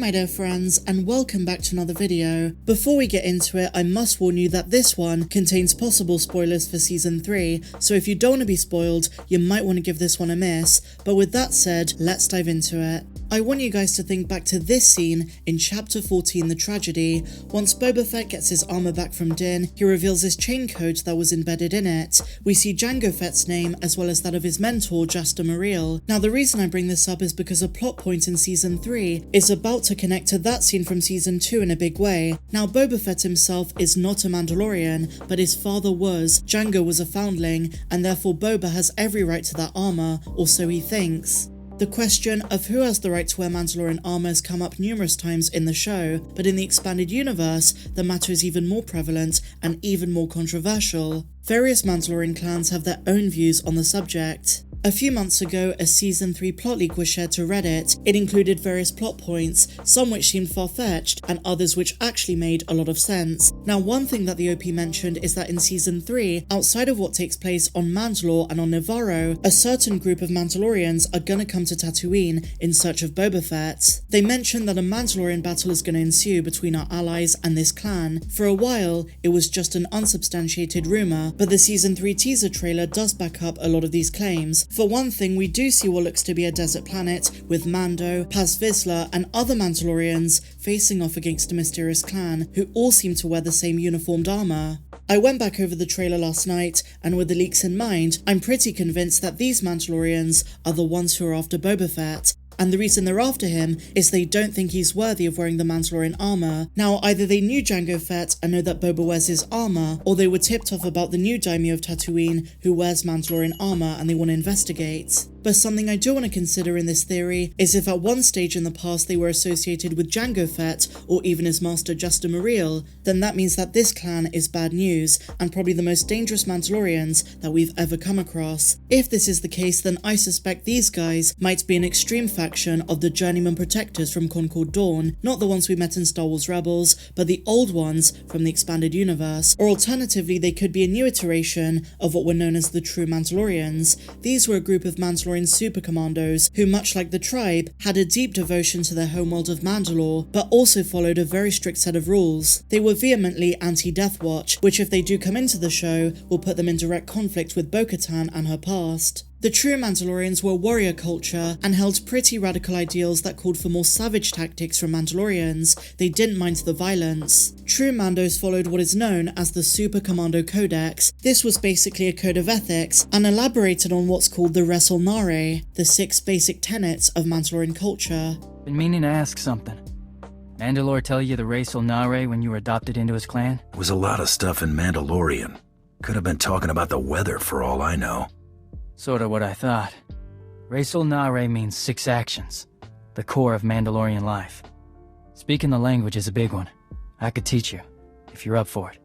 my dear friends, and welcome back to another video. Before we get into it, I must warn you that this one contains possible spoilers for Season 3, so if you don't want to be spoiled, you might want to give this one a miss, but with that said, let's dive into it. I want you guys to think back to this scene in Chapter 14, The Tragedy. Once Boba Fett gets his armor back from Din, he reveals his chain code that was embedded in it. We see Jango Fett's name as well as that of his mentor, Jaster Mereel. Now the reason I bring this up is because a plot point in Season 3 is about to connect to that scene from Season 2 in a big way. Now Boba Fett himself is not a Mandalorian, but his father was. Jango was a foundling, and therefore Boba has every right to that armor, or so he thinks. The question of who has the right to wear Mandalorian armor has come up numerous times in the show, but in the expanded universe, the matter is even more prevalent and even more controversial. Various Mandalorian clans have their own views on the subject. A few months ago, a Season 3 plot leak was shared to Reddit. It included various plot points, some which seemed far-fetched, and others which actually made a lot of sense. Now, one thing that the OP mentioned is that in Season 3, outside of what takes place on Mandalore and on Nevarro, a certain group of Mandalorians are gonna come to Tatooine in search of Boba Fett. They mentioned that a Mandalorian battle is gonna ensue between our allies and this clan. For a while, it was just an unsubstantiated rumor, but the Season 3 teaser trailer does back up a lot of these claims. For one thing, we do see what looks to be a desert planet with Mando, Paz Vizsla, and other Mandalorians facing off against a mysterious clan who all seem to wear the same uniformed armor. I went back over the trailer last night, and with the leaks in mind, I'm pretty convinced that these Mandalorians are the ones who are after Boba Fett. And the reason they're after him is they don't think he's worthy of wearing the Mandalorian armor. Now, either they knew Jango Fett and know that Boba wears his armor, or they were tipped off about the new daimyo of Tatooine who wears Mandalorian armor and they want to investigate. But something I do want to consider in this theory is if at one stage in the past they were associated with Jango Fett or even his master Jaster Mereel, then that means that this clan is bad news and probably the most dangerous Mandalorians that we've ever come across. If this is the case, then I suspect these guys might be an extreme faction of the Journeyman Protectors from Concord Dawn, not the ones we met in Star Wars Rebels, but the old ones from the expanded universe. Or alternatively, they could be a new iteration of what were known as the true Mandalorians. These were a group of Mandalorian super commandos who, much like the tribe, had a deep devotion to their homeworld of Mandalore, but also followed a very strict set of rules. They were vehemently anti-Death Watch, which if they do come into the show, will put them in direct conflict with Bo-Katan and her past. The true Mandalorians were warrior culture and held pretty radical ideals that called for more savage tactics from Mandalorians. They didn't mind the violence. True Mandos followed what is known as the Super Commando Codex. This was basically a code of ethics and elaborated on what's called the Res Nare, the 6 basic tenets of Mandalorian culture. Been meaning to ask something. Mandalore tell you the Res Nare when you were adopted into his clan? Was a lot of stuff in Mandalorian. Could have been talking about the weather for all I know. Sorta what I thought. Res Nare means 6 actions, the core of Mandalorian life. Speaking the language is a big one. I could teach you, if you're up for it.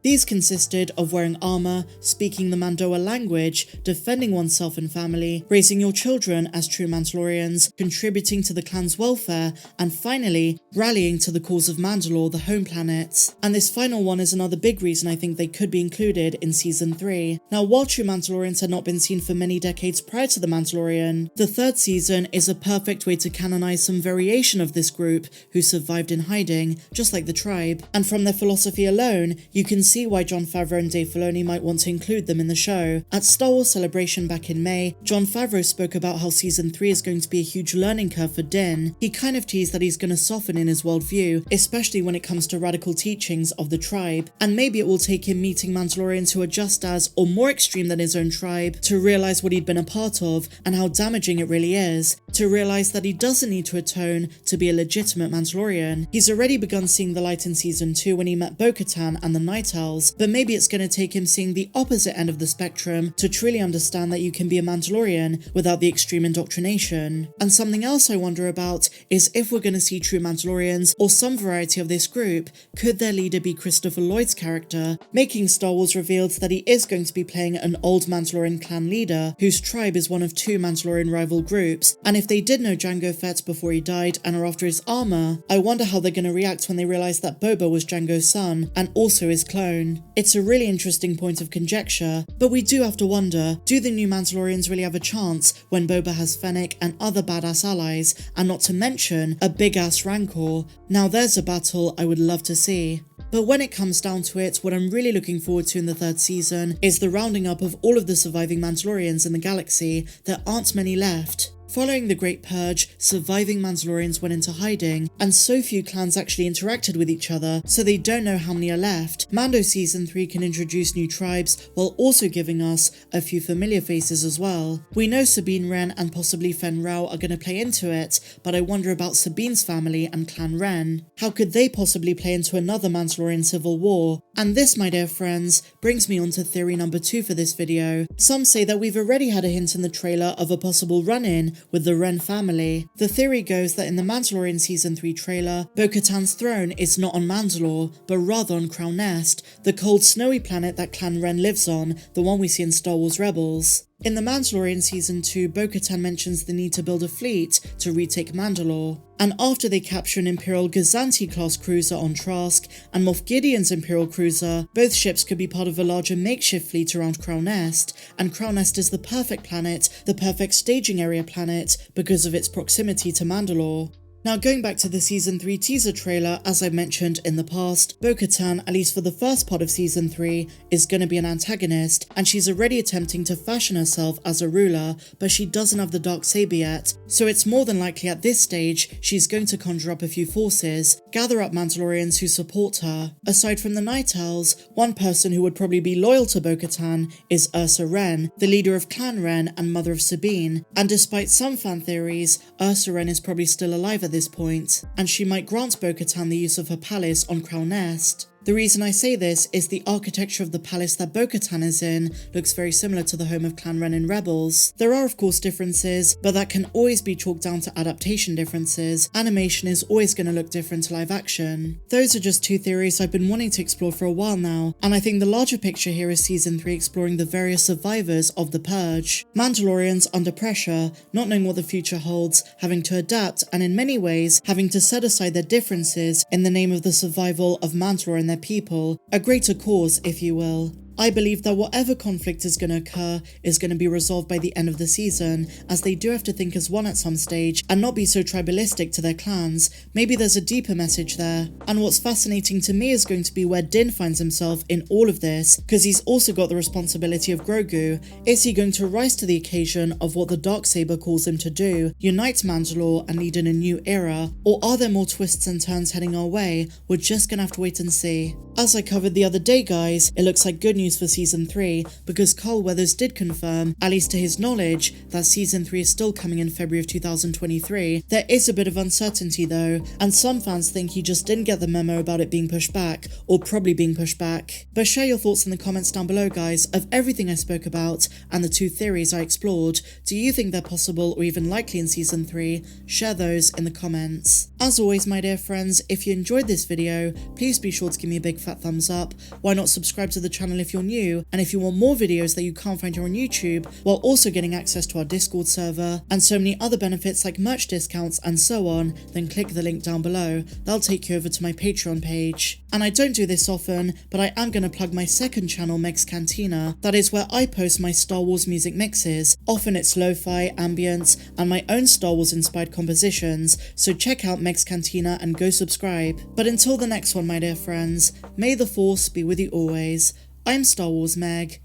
These consisted of wearing armor, speaking the Mandoa language, defending oneself and family, raising your children as true Mandalorians, contributing to the clan's welfare, and finally, rallying to the cause of Mandalore, the home planet. And this final one is another big reason I think they could be included in Season 3. Now, while true Mandalorians had not been seen for many decades prior to The Mandalorian, the 3rd season is a perfect way to canonize some variation of this group who survived in hiding, just like the tribe. And from their philosophy alone, you can see why Jon Favreau and Filoni might want to include them in the show. At Star Wars Celebration back in May, Jon Favreau spoke about how Season 3 is going to be a huge learning curve for Din. He kind of teased that he's going to soften in his worldview, especially when it comes to radical teachings of the tribe, and maybe it will take him meeting Mandalorians who are just as, or more extreme than his own tribe, to realize what he'd been a part of and how damaging it really is, to realize that he doesn't need to atone to be a legitimate Mandalorian. He's already begun seeing the light in Season 2 when he met Bo-Katan and the Night Owls, but maybe it's going to take him seeing the opposite end of the spectrum to truly understand that you can be a Mandalorian without the extreme indoctrination. And something else I wonder about is if we're going to see true Mandalorians or some variety of this group, could their leader be Christopher Lloyd's character? Making Star Wars revealed that he is going to be playing an old Mandalorian clan leader whose tribe is one of 2 Mandalorian rival groups, and if they did know Jango Fett before he died and are after his armor, I wonder how they're going to react when they realize that Boba was Jango's son and also his clone. own. It's a really interesting point of conjecture, but we do have to wonder, do the new Mandalorians really have a chance when Boba has Fennec and other badass allies, and not to mention a big-ass Rancor? Now there's a battle I would love to see. But when it comes down to it, what I'm really looking forward to in the third season is the rounding up of all of the surviving Mandalorians in the galaxy. There aren't many left. Following the Great Purge, surviving Mandalorians went into hiding, and so few clans actually interacted with each other, so they don't know how many are left. Mando Season 3 can introduce new tribes, while also giving us a few familiar faces as well. We know Sabine Wren and possibly Favreau are going to play into it, but I wonder about Sabine's family and Clan Wren. How could they possibly play into another Mandalorian civil war? And this, my dear friends, brings me on to theory number 2 for this video. Some say that we've already had a hint in the trailer of a possible run-in with the Wren family. The theory goes that in the Mandalorian Season 3 trailer, Bo-Katan's throne is not on Mandalore, but rather on Krownest, the cold snowy planet that Clan Wren lives on, the one we see in Star Wars Rebels. In the Mandalorian Season 2, Bo-Katan mentions the need to build a fleet to retake Mandalore. And after they capture an Imperial Gazanti-class cruiser on Trask and Moff Gideon's Imperial cruiser, both ships could be part of a larger makeshift fleet around Krownest, and Krownest is the perfect planet, the perfect staging area planet, because of its proximity to Mandalore. Now going back to the Season 3 teaser trailer, as I mentioned in the past, Bo-Katan, at least for the first part of Season 3, is going to be an antagonist, and she's already attempting to fashion herself as a ruler, but she doesn't have the Darksaber yet, so it's more than likely at this stage she's going to conjure up a few forces, gather up Mandalorians who support her. Aside from the Night Owls, one person who would probably be loyal to Bo-Katan is Ursa Wren, the leader of Clan Wren and mother of Sabine, and despite some fan theories, Ursa Wren is probably still alive at this point, and she might grant Bo-Katan the use of her palace on Krownest. The reason I say this is the architecture of the palace that Bo-Katan is in looks very similar to the home of Clan Wren in Rebels. There are of course differences, but that can always be chalked down to adaptation differences. Animation is always going to look different to live action. Those are just two theories I've been wanting to explore for a while now, and I think the larger picture here is Season 3 exploring the various survivors of the Purge. Mandalorians under pressure, not knowing what the future holds, having to adapt, and in many ways, having to set aside their differences in the name of the survival of Mandalore and their people, a greater cause, if you will. I believe that whatever conflict is going to occur is going to be resolved by the end of the season, as they do have to think as one at some stage and not be so tribalistic to their clans. Maybe there's a deeper message there. And what's fascinating to me is going to be where Din finds himself in all of this, because he's also got the responsibility of Grogu. Is he going to rise to the occasion of what the Darksaber calls him to do, unite Mandalore and lead in a new era, or are there more twists and turns heading our way? We're just going to have to wait and see. As I covered the other day guys, it looks like good news for Season 3, because Carl Weathers did confirm, at least to his knowledge, that Season 3 is still coming in February of 2023. There is a bit of uncertainty though, and some fans think he just didn't get the memo about it being pushed back, or probably being pushed back. But share your thoughts in the comments down below guys, of everything I spoke about, and the two theories I explored. Do you think they're possible or even likely in Season 3? Share those in the comments. As always my dear friends, if you enjoyed this video, please be sure to give me a big fat thumbs up. Why not subscribe to the channel if you're new, and if you want more videos that you can't find here on YouTube, while also getting access to our Discord server, and so many other benefits like merch discounts and so on, then click the link down below. That'll take you over to my Patreon page. And I don't do this often, but I am going to plug my second channel, Meg's Cantina. That is where I post my Star Wars music mixes. Often it's lo-fi, ambience, and my own Star Wars inspired compositions, so check out Meg's Cantina and go subscribe. But until the next one my dear friends, may the Force be with you always. I'm Star Wars Meg.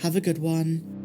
Have a good one.